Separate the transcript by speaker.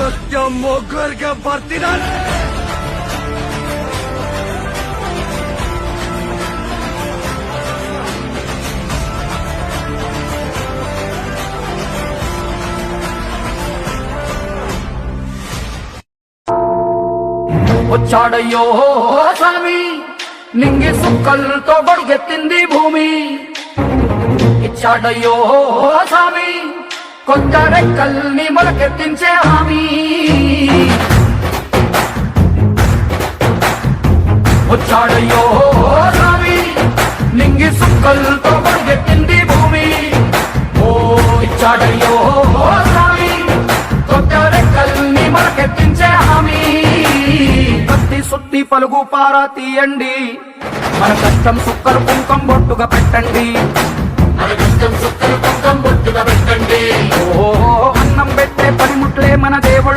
Speaker 1: ಅಗತ್ಯ ಮೊಗ್ಗರ್ಗೆ ಬರ್ತಿದ್ದಾನೆ.
Speaker 2: వచ్చాడయ్యో స్వామి నింగి సుక్కలతో బడిగెత్తింది భూమి. ఇచ్చాడయ్యో స్వామి కొత్త రెక్కల్ని మొలకెత్తించే హామీ. వచ్చాడయ్యో స్వామి నింగి సుక్కలతో బడిగెత్తింది భూమి. ఓ ఇచ్చాడయ్యో స్వామి కొత్త రెక్కల్ని మొలకెత్తించే హామీ. సుత్తి పలుగు పారా తీయండి, మన కష్టం సుక్కలు కుంకం బొట్టుగా పెట్టండి. ఓ అన్నం పెట్టే పనిముట్లే మన దేవుడు.